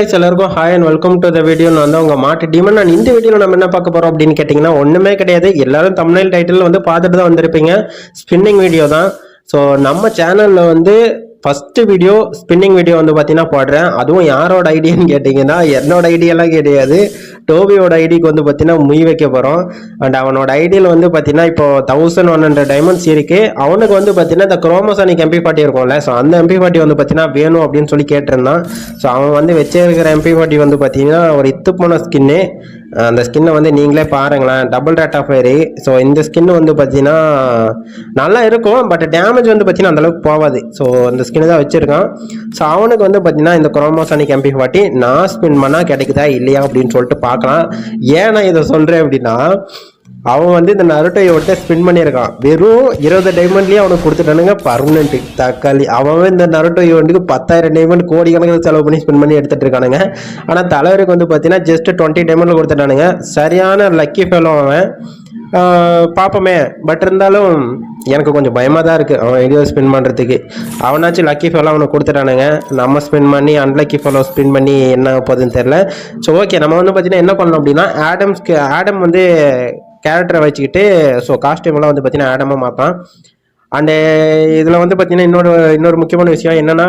எல்லாருக்கும் hi and welcome to the video. நான் வந்து உங்க மாட்டு டீமன். நான் இந்த வீடியோவில் நம்ம என்ன பார்க்க போறோம் அப்படின்னு கேட்டிங்கன்னா ஒன்றுமே கிடையாது. எல்லாரும் தம்ப்நெயில் டைட்டில் வந்து பார்த்துட்டு தான் வந்திருப்பீங்க. ஸ்பின்னிங் வீடியோ தான். ஸோ நம்ம சேனலில் வந்து ஃபஸ்ட்டு வீடியோ ஸ்பின்னிங் வீடியோ வந்து பார்த்தீங்கன்னா போடுறேன். அதுவும் யாரோட ஐடியான்னு கேட்டிங்கன்னா என்னோட ஐடியெல்லாம் கிடையாது. டோபியோட ஐடிக்கு வந்து பார்த்தீங்கன்னா முய் வைக்க போகிறோம். அண்ட் அவனோட ஐடியில் வந்து பார்த்தீங்கன்னா இப்போ 1100 டைமண்ட்ஸ் இருக்கு. அவனுக்கு வந்து பார்த்தீங்கன்னா இந்த குரோமோசானிக் MP40 இருக்கும்ல, ஸோ அந்த MP40 வந்து பார்த்தீங்கன்னா வேணும் அப்படின்னு சொல்லி கேட்டிருந்தான். ஸோ அவன் வந்து வச்சிருக்கிற MP40 வந்து பார்த்தீங்கன்னா ஒரு இத்து போன ஸ்கின்னு. அந்த ஸ்கின்னை வந்து நீங்களே பாருங்களேன், double rate of fire. So இந்த ஸ்கின் வந்து பார்த்தீங்கன்னா நல்லா இருக்கும், பட் டேமேஜ் வந்து பார்த்தீங்கன்னா அந்தளவுக்கு போகாது. ஸோ அந்த ஸ்கின்னு தான் வச்சுருக்கான். ஸோ அவனுக்கு வந்து பார்த்தீங்கன்னா இந்த குரோமோசானிக் MP40 நான் ஸ்பின் பண்ணால் கிடைக்குதா இல்லையா அப்படின்னு சொல்லிட்டு பார்க்கலாம். ஏன் நான் இதை சொல்கிறேன் அப்படின்னா, அவன் வந்து இந்த நருட்டோயோட ஸ்பின் பண்ணியிருக்கான். வெறும் 20 டைமண்ட்லேயே அவனுக்கு கொடுத்துட்டானுங்க பர்மனெண்ட் தக்காளி. அவன் இந்த நருட்டோயோண்டுக்கு 10,000 டைமண்ட் கோடிக்கணக்கில் செலவு பண்ணி ஸ்பின் பண்ணி எடுத்துட்டு இருக்கானுங்க. ஆனால் தலைவருக்கு வந்து பார்த்தீங்கன்னா ஜஸ்ட் 20 டைமண்ட்ல கொடுத்துட்டானுங்க. சரியான லக்கி ஃபெலோ அவன். பார்ப்போமே. பட் இருந்தாலும் எனக்கு கொஞ்சம் பயமாக தான் இருக்குது அவன் வீடியோ ஸ்பின் பண்ணுறதுக்கு. அவனாச்சும் லக்கி ஃபெலோ அவனுக்கு கொடுத்துட்டானுங்க. நம்ம ஸ்பின் பண்ணி அன்லக்கி ஃபெலோ ஸ்பின் பண்ணி என்ன போகுதுன்னு தெரில. ஸோ ஓகே, நம்ம வந்து பார்த்தீங்கன்னா என்ன பண்ணணும் அப்படின்னா ஆடம் வந்து கேரக்டரை வச்சுக்கிட்டு ஸோ காஸ்டியூம்லாம் வந்து பார்த்தீங்கன்னா ஆடமாக மாற்றான். அண்டு இதில் வந்து பார்த்தீங்கன்னா இன்னொரு முக்கியமான விஷயம் என்னென்னா,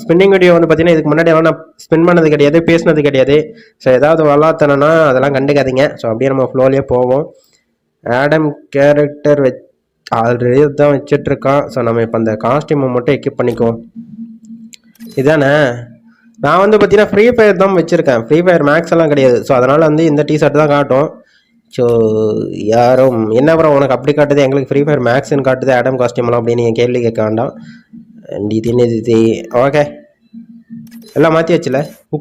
ஸ்பின்னிங் வீடியோ வந்து பார்த்தீங்கன்னா இதுக்கு முன்னாடி எல்லாம் நான் ஸ்பின் பண்ணது கிடையாது, பேசினது கிடையாது. ஸோ ஏதாவது வளாத்தனா அதெல்லாம் கண்டுக்காதீங்க. ஸோ அப்படியே நம்ம ஃப்ளோலேயே போவோம். ஆடம் கேரக்டர் ஆல்ரெடி தான் வச்சிட்ருக்கான். ஸோ நம்ம இப்போ அந்த காஸ்டியூமை மட்டும் எக்யூப் பண்ணிக்குவோம். இதானே நான் வந்து பார்த்தீங்கன்னா ஃப்ரீ ஃபயர் தான் வச்சுருக்கேன். ஃப்ரீ ஃபயர் மேக்ஸ் எல்லாம் கிடையாது. ஸோ அதனால் வந்து இந்த டிஷர்ட் தான் காட்டும். ஸோ யாரும் என்ன அப்புறம் உனக்கு அப்படி காட்டுது, எங்களுக்கு ஃப்ரீ ஃபயர் மேக்ஸ்ன்னு காட்டுது ஆடம் காஸ்டியூம்லாம் அப்படின்னு நீங்கள் கேள்வி கேட்க வேண்டாம். அண்ட் இது ஓகே, எல்லாம் மாற்றி வச்சுல.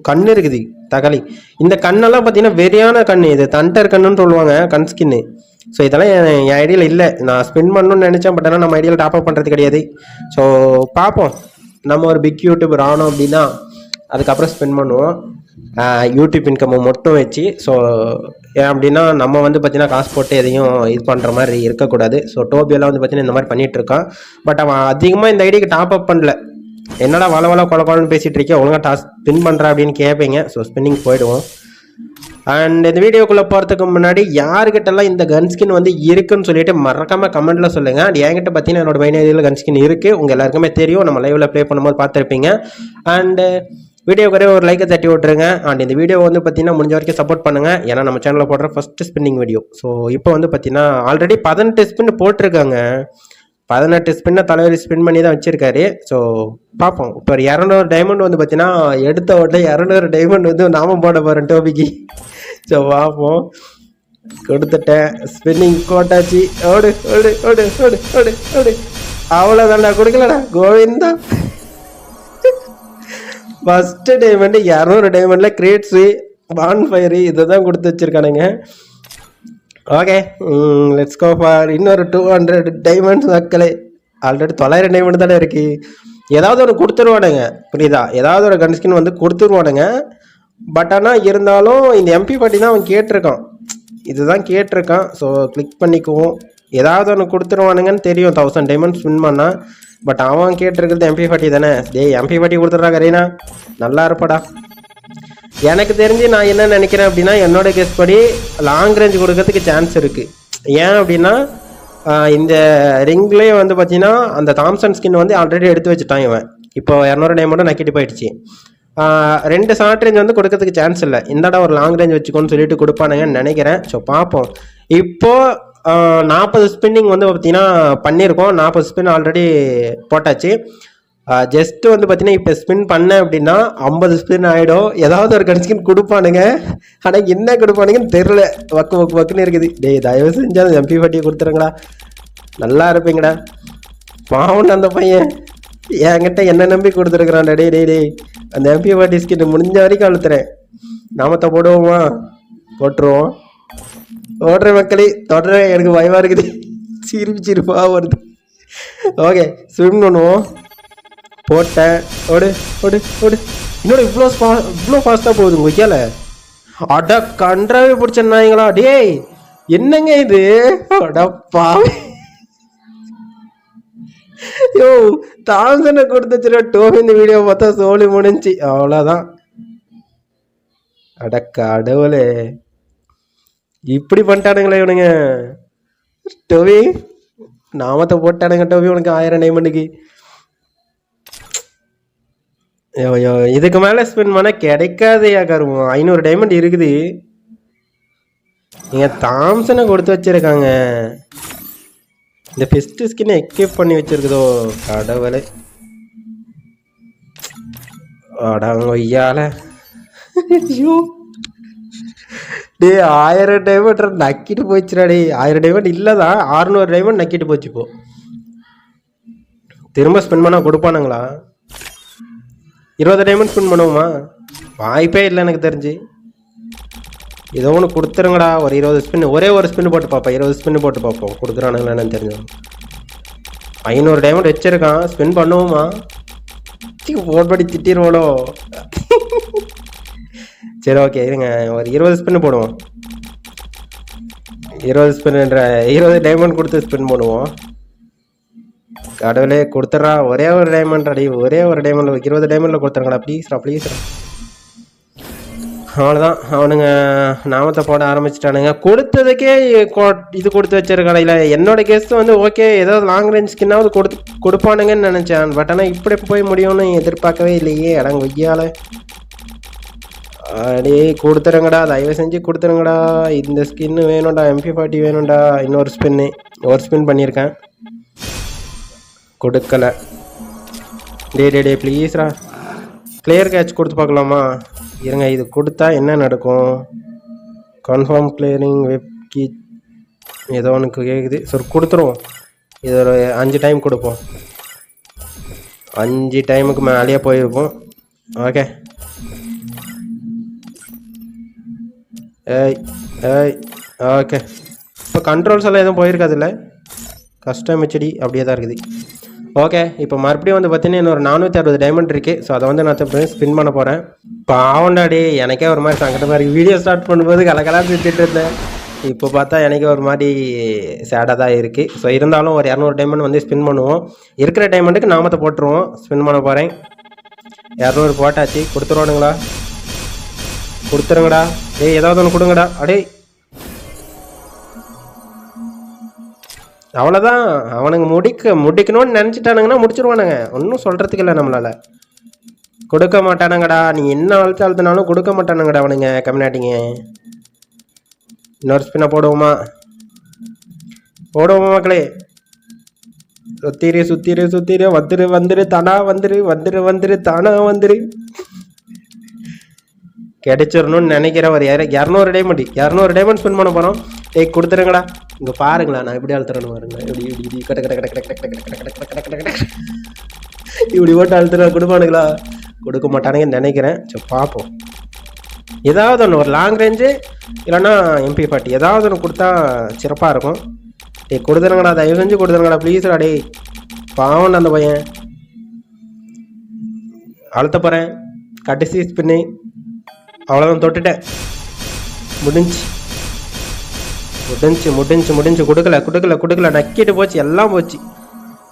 கண் இருக்குது தக்காளி. இந்த கண்ணெல்லாம் பார்த்தீங்கன்னா வெறியான கண். இது தண்டர் கண்ணுன்னு சொல்லுவாங்க, கண் ஸ்கின்னு. ஸோ இதெல்லாம் என் ஐடியில் இல்லை. நான் ஸ்பின் பண்ணணும்னு நினச்சேன், பட் ஆனால் நம்ம ஐடியில் டாப் அப் பண்ணுறது கிடையாது. ஸோ பார்ப்போம். நம்ம ஒரு பிக் யூடியூபர் ஆனோம் அப்படின்னா அதுக்கப்புறம் ஸ்பின் பண்ணுவோம் யூடியூப் இன்கம்மை மட்டும் வச்சு. ஸோ ஏன் அப்படின்னா நம்ம வந்து பார்த்தீங்கன்னா காசு போட்டு எதையும் இது பண்ணுற மாதிரி இருக்கக்கூடாது. ஸோ டோபியெல்லாம் வந்து பார்த்தீங்கன்னா இந்த மாதிரி பண்ணிகிட்டு இருக்கான். பட் அவன் அதிகமாக இந்த ஐடிக்கு டாப் அப் பண்ணல. என்னடா வள கொலன்னு பேசிகிட்டு இருக்கேன், ஒழுங்காக ஸ்பின் பண்ணுறா அப்படின்னு கேட்பீங்க. ஸோ ஸ்பின்னிங் போயிடுவோம். அண்ட் இந்த வீடியோக்குள்ளே போகிறதுக்கு முன்னாடி யாருக்கிட்டலாம் இந்த கன் ஸ்கின் வந்து இருக்குன்னு சொல்லிட்டு மறக்காமல் கமெண்ட்டில் சொல்லுங்கள். அண்ட் என்கிட்ட பார்த்தீங்கன்னா என்னோட மெயின் ஐடியில் கன் ஸ்கின் இருக்குது. உங்கள் எல்லாருக்குமே தெரியும், நம்ம லைவில் ப்ளே பண்ணும்போது பார்த்துருப்பீங்க. அண்டு வீடியோக்கு ஒரு லைக்கை தட்டி விட்டுருங்க. அண்ட் இந்த வீடியோ வந்து பார்த்தீங்கன்னா முடிஞ்ச வரைக்கும் சப்போர்ட் பண்ணுங்கள். ஏன்னா நம்ம சேனலில் போடுற ஃபஸ்ட்டு ஸ்பின்னிங் வீடியோ. ஸோ இப்போ வந்து பார்த்தீங்கன்னா ஆல்ரெடி 18 ஸ்பின் போட்டிருக்காங்க. 18 ஸ்பின்னை தலைவர் ஸ்பின் பண்ணி தான் வச்சுருக்காரு. ஸோ பார்ப்போம். இப்போ ஒரு 200 டைமண்ட் வந்து பார்த்தீங்கன்னா எடுத்த உடனே 200 டைமண்ட் வந்து நாம போட போகிறேன் டோபிக்கு. ஸோ பார்ப்போம். கொடுத்துட்டேன், ஸ்பின்னிங் போட்டாச்சு. ஓடு ஓடு ஓடு ஓடு ஓடு ஓடு. அவ்வளோதான்டா, கொடுக்கலடா கோவிந்தா. ஃபஸ்ட்டு டைமண்ட் 200 டைமண்டில் கிரேட்ஸு பான்ஃபயரு இதை தான் கொடுத்து வச்சுருக்கானுங்க. ஓகே, லெட்ஸ் கோ ஃபார் இன்னொரு 200 டைமண்ட்ஸ் மக்களே. ஆல்ரெடி 900 டைமண்ட் தானே இருக்குது. ஏதாவது ஒன்று கொடுத்துருவானுங்க, புரியுதா? ஏதாவது ஒரு கன் ஸ்கின் வந்து கொடுத்துருவானுங்க. பட் ஆனால் இருந்தாலும் இந்த MP40 தான் அவன் கேட்டிருக்கான், இதுதான் கேட்டிருக்கான். ஸோ கிளிக் பண்ணிக்குவோம். ஏதாவது ஒன்று கொடுத்துருவானுங்கன்னு தெரியும் 1000 டைமண்ட் ஸ்பின் பண்ணால். பட் அவன் கேட்டிருக்கிறது MP40 தானே. டேய் MP40 கொடுத்துட்றா கரீனா, நல்லா இருப்படா. எனக்கு தெரிஞ்சு நான் என்ன நினைக்கிறேன் அப்படின்னா, என்னோட கெஸ் படி லாங் ரேஞ்ச் கொடுக்கறதுக்கு சான்ஸ் இருக்குது. ஏன் அப்படின்னா இந்த ரிங்லேயே வந்து பார்த்தீங்கன்னா அந்த தாம்சன் ஸ்கின் வந்து ஆல்ரெடி எடுத்து வச்சுட்டான் இவன். இப்போ 200 டைமண்டும் நக்கிட்டு போயிடுச்சு. 2 ஷார்ட் ரேஞ்ச் வந்து கொடுக்கறதுக்கு சான்ஸ் இல்லை. இந்தடா ஒரு லாங் ரேஞ்ச் வச்சுக்கோன்னு சொல்லிட்டு கொடுப்பானுங்கன்னு நினைக்கிறேன். ஸோ பார்ப்போம். இப்போது 40 ஸ்பின்னிங் வந்து பார்த்தீங்கன்னா பண்ணியிருக்கோம். 40 ஸ்பின் ஆல்ரெடி போட்டாச்சு. ஜஸ்ட்டு வந்து பார்த்தீங்கன்னா இப்போ ஸ்பின் பண்ணேன் அப்படின்னா 50 ஸ்பின் ஆகிடும். ஏதாவது ஒரு கன் ஸ்கின் கொடுப்பானுங்க, ஆனால் என்ன கொடுப்பானுங்கன்னு தெரில. வக்குன்னு இருக்குது. டேய் தயவு செஞ்சால் MP40 கொடுத்துருங்களா, நல்லா இருப்பீங்கடா. பாவம் அந்த பையன் என்கிட்ட என்ன நம்பி கொடுத்துருக்குறான். டே டே டே அந்த MP40 ஸ்கின் முடிஞ்ச வரைக்கும் அழுத்துறேன். நாமத்தை போடுவோமா? போட்டுருவோம். ஓடுற மக்களே, தொடர்றேன். எனக்கு பயமாக இருக்குது, சிரிப்பாக வருது. ஓகே, ஸ்விம் பண்ணுவோம். போட்டேன். ஓடு ஓடு ஓடு. இன்னொரு இவ்வளோ ஃபாஸ்ட்டாக போகுது உங்கள் வைக்கல. அட கன்றாவே பிடிச்ச நாய்ங்களா. டேய் என்னங்க இது, அடப்பா. யோ தாம்சனை கொடுத்துச்சுடா டோபி. இந்த வீடியோ பார்த்தா சோழி முடிஞ்சு, அவ்வளோதான். அடக்க அடவுளே, இப்படி பண்ணிட்டானுங்களே இவனுங்க. டோவி நாமத்தை போட்டானுங்க டோவி உனக்கு 1000 டைமண்டுக்கு. ஐயோ இதுக்கு மேலே ஸ்பின் பண்ணால் கிடைக்காதையா கருவோம். 500 டைமண்ட் இருக்குது. நீங்கள் தாம்சனை கொடுத்து வச்சிருக்காங்க. இந்த பெஸ்ட் ஸ்கின்னை எக்யூப் பண்ணி வச்சிருக்குதோ கடவுளே. அடாங்க ஐயால. ஐயோ டே 1000 டைமண்ட் நக்கிட்டு போச்சுடா. டே 1000 டைமண்ட் இல்லைதான், 600 டைமண்ட் நக்கிட்டு போச்சு. இப்போ திரும்ப ஸ்பெண்ட் பண்ணால் கொடுப்பானுங்களா? 20 டைமண்ட் ஸ்பெண்ட் பண்ணுவோமா? வாய்ப்பே இல்லை எனக்கு தெரிஞ்சு. ஏதோ ஒன்று கொடுத்துருங்கடா. ஒரு 20 ஸ்பின், ஒரே ஒரு ஸ்பின் போட்டு பார்ப்போம். 20 ஸ்பின் போட்டு பார்ப்போம் கொடுக்குறானுங்களா என்னன்னு தெரிஞ்சோம். 500 டைமண்ட் வச்சிருக்கான். ஸ்பின் பண்ணுவோமா? போட்படி திட்டிடுவோளோ. சரி ஓகே இருங்க, ஒரு 20 ஸ்பின் போடுவோம். 20 ஸ்பின்ன்ற 20 டைமண்ட் கொடுத்து ஸ்பின் பண்ணுவோம். கடவுளே கொடுத்துட்றா. ஒரே ஒரு டைமண்ட் அடி, ஒரே ஒரு டைமண்டில் 20 டைமண்டில் கொடுத்துருங்கடா ப்ளீஸ்ரா ப்ளீஸ்ரா. அவ்வளோதான், அவனுங்க நாமத்தை போட ஆரம்பிச்சிட்டானுங்க. கொடுத்ததுக்கே இது கொடுத்து வச்சிருக்காடா. இல்லை என்னோட கெஸ்ட் வந்து ஓகே ஏதோ லாங் ரேஞ்ச் ஸ்கின்னாவது கொடுப்பானுங்கன்னு நினச்சேன். பட் ஆனால் இப்படி போய் முடியும்னு எதிர்பார்க்கவே இல்லையே. அடங்க ஒய்யால. அடே கொடுத்துருங்கடா, தயவு செஞ்சு கொடுத்துருங்கடா. இந்த ஸ்கின்னு வேணும்டா, MP40 வேணும்டா. இன்னொரு ஸ்பின்னு, ஒரு ஸ்பின் பண்ணியிருக்கேன் கொடுக்கல. டே ப்ளீஸ்ரா கிளியர் கேட்ச் கொடுத்து பார்க்கலாமா? இருங்க, இது கொடுத்தா என்ன நடக்கும்? கன்ஃபார்ம் கிளியரிங் வெப் கீ ஏதோ ஒன்று கேட்குது. சரி கொடுத்துருவோம். இது ஒரு 5 டைம் கொடுப்போம். 5 டைமுக்கு மேலேயே போயிருப்போம். Okay okay. இப்போ கண்ட்ரோல்ஸ் எல்லாம் எதுவும் போயிருக்காதுல்ல? கஸ்டம் ஹெச்டி அப்படியே தான் இருக்குது. ஓகே இப்போ மறுபடியும் வந்து பார்த்தீங்கன்னா இன்னொரு 460 டைமண்ட் இருக்குது. ஸோ அதை வந்து நான் ஸ்பின் பண்ண போகிறேன். பாவண்டாடி, எனக்கே ஒரு மாதிரி சங்கடமாக இருக்குது. வீடியோ ஸ்டார்ட் பண்ணும்போது கலக்கலாக திட்டிட்டு இருந்தேன். இப்போ பார்த்தா எனக்கே ஒரு மாதிரி சேடாக தான் இருக்குது. ஸோ இருந்தாலும் ஒரு 200 டைமண்ட் வந்து ஸ்பின் பண்ணுவோம். இருக்கிற டைமண்ட்டுக்கு நாமத்தை போட்டுருவோம். ஸ்பின் பண்ண போகிறேன். 200 போட்டாச்சு. கொடுத்துருவானுங்களா? கொடுத்துருங்கடா. ஏதாவது ஒன்று கொடுங்கடா. அடே அவ்வளோதான். அவனுங்க முடிக்கணும்னு நினச்சிட்டானுங்கன்னா முடிச்சிருவானுங்க. ஒன்றும் சொல்கிறதுக்கு இல்லை நம்மளால். கொடுக்க மாட்டானுங்கடா. நீ என்ன அழுத்தினாலும் கொடுக்க மாட்டானுங்கடா அவனுங்க கம்யூனிட்டிங்க. இன்னொரு ஸ்பின்னை போடுவோமா மக்களே? சுத்திரு வந்துரு தானா வந்துரு தானா வந்துரு. கிடைச்சிடணும்னு நினைக்கிற ஒரு 200 டைமண்ட் ஸ்பின் பண்ண போகிறோம். கொடுத்துருங்கடா. இங்கே பாருங்களா, நான் எப்படி அழுத்துறேன்னு பாருங்க. இப்படி கட்ட கட்ட கட்ட கட்ட கட்ட கட்ட கட்ட கட்ட கட்ட இப்படி போட்டு அழுத்துறா. கொடுப்பானுங்களா? கொடுக்க மாட்டானுங்கன்னு நினைக்கிறேன். சரி பார்ப்போம். ஏதாவது ஒன்று ஒரு லாங் ரேஞ்சு இல்லைன்னா MP40 ஏதாவது ஒன்று கொடுத்தா சிறப்பாக இருக்கும். கொடுத்துருங்கடா, தயவு செஞ்சு கொடுத்துருங்கடா ப்ளீஸ்டா. டே பாவம் அந்த பையன். அழுத்த போகிறேன். கடைசி ஸ்பின்னு. அவ்வளோதான், தொட்டுட்டேன். முடிஞ்சு கொடுக்கல. நக்கிட்டு போச்சு, எல்லாம் போச்சு.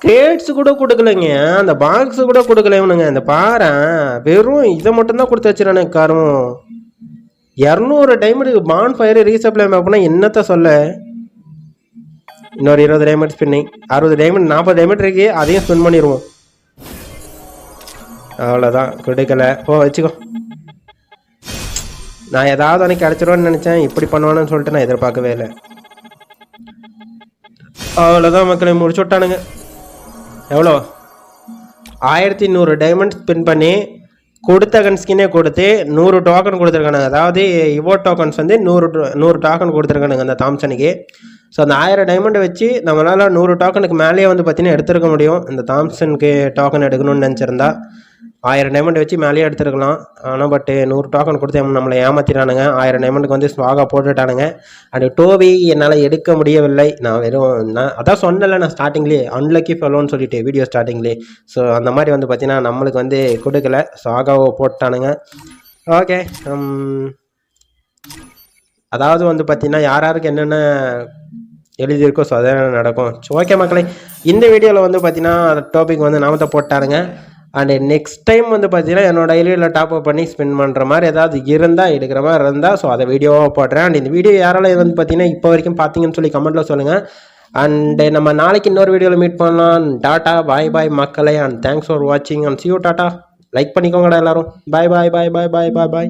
கிரேட்ஸ் கூட கொடுக்கலைங்க, அந்த பாக்ஸ் கூட கொடுக்கல இவனுங்க. இந்த பாரு வெறும் இதை மட்டும்தான் கொடுத்து வச்சிடானே காரும். 200 டைமண்ட் பான் ஃபயர் ரீசப்ளை மேப்னா என்னத்த சொல்ல. இன்னொரு 20 டைமண்ட் ஸ்பின்னிங். 60 டைமண்ட் 40 டைமண்ட் இருக்கு. அதையும் ஸ்பின் பண்ணிடுவோம். அவ்வளோதான், கொடுக்கல. வச்சுக்கோ. நான் ஏதாவது அன்னைக்கு கிடச்சிருவேன்னு நினச்சேன். இப்படி பண்ணுவானு சொல்லிட்டு நான் எதிர்பார்க்கவே இல்லை. அவ்வளோதான் மக்களை, முடிச்சு விட்டானுங்க. எவ்வளோ? 1100 டைமண்ட் ஸ்பின் பண்ணி கொடுத்த கன் ஸ்கின்னே கொடுத்து 100 டோக்கன் கொடுத்துருக்கானுங்க. அதாவது இவோ டோக்கன்ஸ் வந்து 100 டோக்கன் கொடுத்துருக்கானுங்க அந்த தாம்சனுக்கு. ஸோ அந்த 1000 டைமண்டை வச்சு நம்மளால் 100 டோக்கனுக்கு மேலேயே வந்து பார்த்தீங்கன்னா எடுத்துருக்க முடியும். இந்த தாம்சனுக்கு டோக்கன் எடுக்கணும்னு நினச்சிருந்தா 1000 டைமண்ட் வச்சு மேலேயே எடுத்துருக்கலாம். ஆனால் பட் 100 டோக்கன் கொடுத்து நம்மளை ஏமாத்திட்டானுங்க. 1000 டைமண்டுக்கு வந்து ஸ்வாகா போட்டுட்டானுங்க. அது டோவி என்னால் எடுக்க முடியவில்லை. நான் அதான் சொன்னல, நான் ஸ்டார்டிங்லேயே அன்லக்கி ஃபெலோன்னு சொல்லிட்டு வீடியோ ஸ்டார்டிங்லேயே. ஸோ அந்த மாதிரி வந்து பார்த்தீங்கன்னா நம்மளுக்கு வந்து கொடுக்கல, ஸ்வாகாவை போட்டானுங்க. ஓகே, அதாவது வந்து பார்த்தீங்கன்னா யாருக்கு என்னென்ன எழுதியிருக்கோ ஸோ அதான் நடக்கும். ஓகே மக்களை, இந்த வீடியோவில் வந்து பார்த்தீங்கன்னா டாபிக் வந்து நாமத்தை போட்டானுங்க. அண்ட் நெக்ஸ்ட் டைம் வந்து பார்த்தீங்கன்னா என்னோட ஐலியில் டாப் அப் பண்ணி ஸ்பின் பண்ணுற மாதிரி ஏதாவது இருந்தால் எடுக்கிற மாதிரி இருந்தால் ஸோ அதை வீடியோவாக போடுறேன். அண்ட் இந்த வீடியோ யாரால வந்து பார்த்தீங்கன்னா இப்போ வரைக்கும் பார்த்தீங்கன்னு சொல்லி கமெண்ட்டில் சொல்லுங்கள். அண்ட் நம்ம நாளைக்கு இன்னொரு வீடியோவில் மீட் பண்ணலாம். டாட்டா பாய் பாய் மக்களே, அண்ட் தேங்க்ஸ் ஃபார் வாட்சிங் and see you tata. Like பண்ணிக்கோங்கடா எல்லாரும். பாய் பாய் பாய் பாய் பாய் பாய் பாய்.